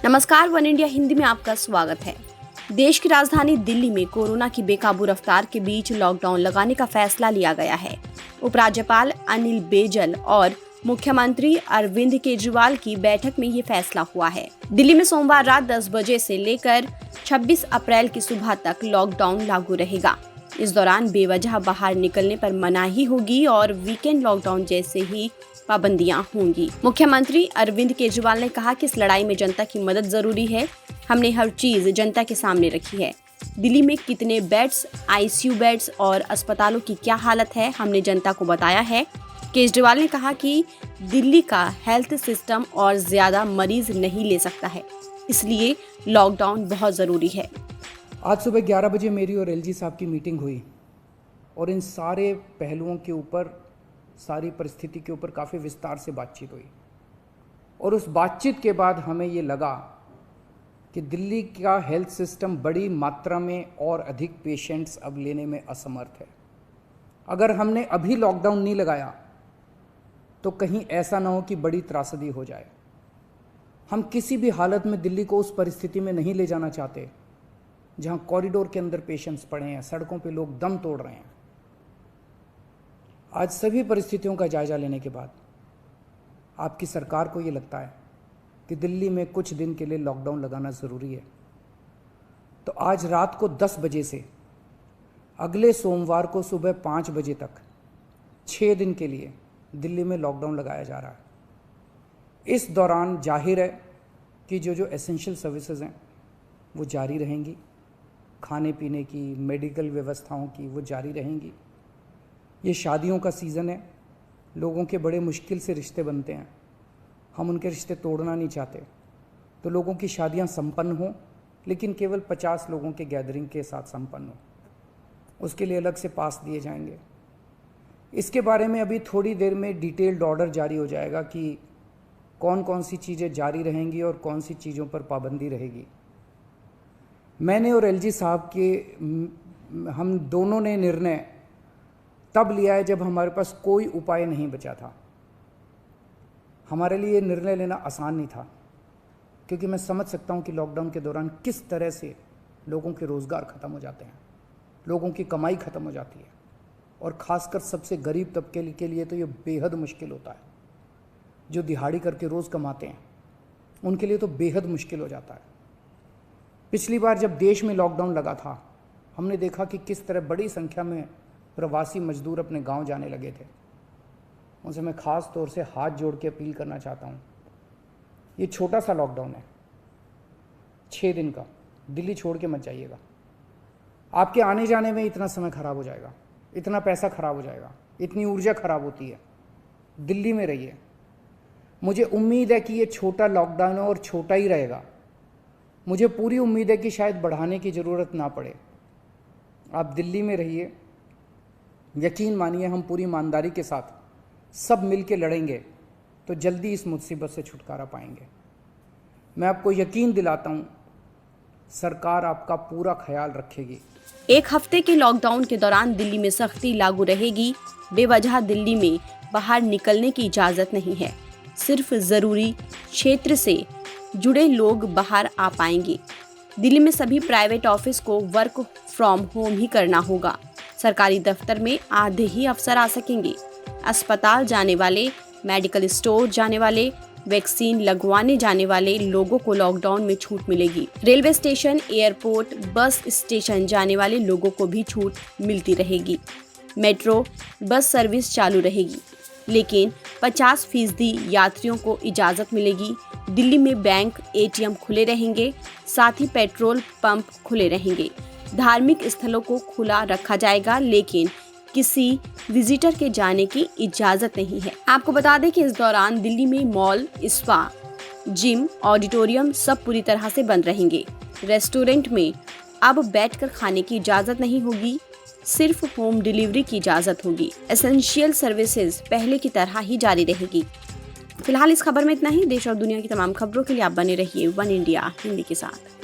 नमस्कार, one India Hindi में आपका स्वागत है। देश की राजधानी दिल्ली में कोरोना की बेकाबू रफ्तार के बीच लॉकडाउन लगाने का फैसला लिया गया है। उपराज्यपाल अनिल बैजल और मुख्यमंत्री अरविंद केजरीवाल की बैठक में ये फैसला हुआ है। दिल्ली में सोमवार रात 10 बजे से लेकर 26 अप्रैल की सुबह तक लॉकडाउन लागू रहेगा। इस दौरान बेवजह बाहर निकलने पर मनाही होगी और वीकेंड लॉकडाउन जैसे ही पाबंदियां होंगी। मुख्यमंत्री अरविंद केजरीवाल ने कहा कि इस लड़ाई में जनता की मदद जरूरी है। हमने हर चीज जनता के सामने रखी है। दिल्ली में कितने बेड्स, आईसीयू बेड्स और अस्पतालों की क्या हालत है, हमने जनता को बताया है। केजरीवाल ने कहा कि दिल्ली का हेल्थ सिस्टम और ज्यादा मरीज नहीं ले सकता है, इसलिए लॉकडाउन बहुत जरूरी है। आज सुबह 11 बजे मेरी और एलजी साहब की मीटिंग हुई और इन सारे पहलुओं के ऊपर, सारी परिस्थिति के ऊपर काफ़ी विस्तार से बातचीत हुई। और उस बातचीत के बाद हमें ये लगा कि दिल्ली का हेल्थ सिस्टम बड़ी मात्रा में और अधिक पेशेंट्स अब लेने में असमर्थ है। अगर हमने अभी लॉकडाउन नहीं लगाया तो कहीं ऐसा ना हो कि बड़ी त्रासदी हो जाए। हम किसी भी हालत में दिल्ली को उस परिस्थिति में नहीं ले जाना चाहते जहां कॉरिडोर के अंदर पेशेंट्स पड़े हैं, सड़कों पे लोग दम तोड़ रहे हैं। आज सभी परिस्थितियों का जायजा लेने के बाद आपकी सरकार को ये लगता है कि दिल्ली में कुछ दिन के लिए लॉकडाउन लगाना ज़रूरी है, तो आज रात को 10 बजे से अगले सोमवार को सुबह 5 बजे तक 6 दिन के लिए दिल्ली में लॉकडाउन लगाया जा रहा है। इस दौरान जाहिर है कि जो एसेंशियल सर्विसेज हैं वो जारी रहेंगी, खाने पीने की, मेडिकल व्यवस्थाओं की वो जारी रहेंगी। ये शादियों का सीज़न है, लोगों के बड़े मुश्किल से रिश्ते बनते हैं, हम उनके रिश्ते तोड़ना नहीं चाहते, तो लोगों की शादियां संपन्न हों, लेकिन केवल 50 लोगों के गैदरिंग के साथ संपन्न हो। उसके लिए अलग से पास दिए जाएंगे। इसके बारे में अभी थोड़ी देर में डिटेल्ड ऑर्डर जारी हो जाएगा कि कौन कौन सी चीज़ें जारी रहेंगी और कौन सी चीज़ों पर पाबंदी रहेगी। मैंने और एलजी साहब के हम दोनों ने निर्णय तब लिया है जब हमारे पास कोई उपाय नहीं बचा था। हमारे लिए निर्णय लेना आसान नहीं था, क्योंकि मैं समझ सकता हूं कि लॉकडाउन के दौरान किस तरह से लोगों के रोज़गार ख़त्म हो जाते हैं, लोगों की कमाई ख़त्म हो जाती है, और ख़ासकर सबसे गरीब तबके के लिए तो ये बेहद मुश्किल होता है। जो दिहाड़ी करके रोज़ कमाते हैं उनके लिए तो बेहद मुश्किल हो जाता है। पिछली बार जब देश में लॉकडाउन लगा था, हमने देखा कि किस तरह बड़ी संख्या में प्रवासी मजदूर अपने गांव जाने लगे थे। उनसे मैं ख़ास तौर से हाथ जोड़ के अपील करना चाहता हूं, ये छोटा सा लॉकडाउन है, 6 दिन का, दिल्ली छोड़ के मत जाइएगा। आपके आने जाने में इतना समय खराब हो जाएगा, इतना पैसा खराब हो जाएगा, इतनी ऊर्जा खराब होती है। दिल्ली में रहिए। मुझे उम्मीद है कि ये छोटा लॉकडाउन है और छोटा ही रहेगा। मुझे पूरी उम्मीद है कि शायद बढ़ाने की ज़रूरत ना पड़े। आप दिल्ली में रहिए। यकीन मानिए, हम पूरी ईमानदारी के साथ सब मिल के लड़ेंगे तो जल्दी इस मुसीबत से छुटकारा पाएंगे। मैं आपको यकीन दिलाता हूँ, सरकार आपका पूरा ख्याल रखेगी। एक हफ्ते के लॉकडाउन के दौरान दिल्ली में सख्ती लागू रहेगी। बेवजह दिल्ली में बाहर निकलने की इजाज़त नहीं है। सिर्फ ज़रूरी क्षेत्र से जुड़े लोग बाहर आ पाएंगे। दिल्ली में सभी प्राइवेट ऑफिस को वर्क फ्रॉम होम ही करना होगा। सरकारी दफ्तर में आधे ही अफसर आ सकेंगे। अस्पताल जाने वाले, मेडिकल स्टोर जाने वाले, वैक्सीन लगवाने जाने वाले लोगों को लॉकडाउन में छूट मिलेगी। Railway station, airport, bus station जाने वाले लोगों को भी छूट मिलती रहेगी। मेट्रो बस सर्विस चालू रहेगी, लेकिन 50% यात्रियों को इजाज़त मिलेगी। दिल्ली में बैंक, एटीएम खुले रहेंगे, साथ ही पेट्रोल पंप खुले रहेंगे। धार्मिक स्थलों को खुला रखा जाएगा, लेकिन किसी विजिटर के जाने की इजाज़त नहीं है। आपको बता दें कि इस दौरान दिल्ली में मॉल, स्पा, जिम, ऑडिटोरियम सब पूरी तरह से बंद रहेंगे। रेस्टोरेंट में अब बैठकर खाने की इजाज़त नहीं होगी, सिर्फ होम डिलीवरी की इजाज़त होगी। एसेंशियल सर्विसेज पहले की तरह ही जारी रहेगी। फिलहाल इस खबर में इतना ही। देश और दुनिया की तमाम खबरों के लिए आप बने रहिए वन इंडिया हिंदी के साथ।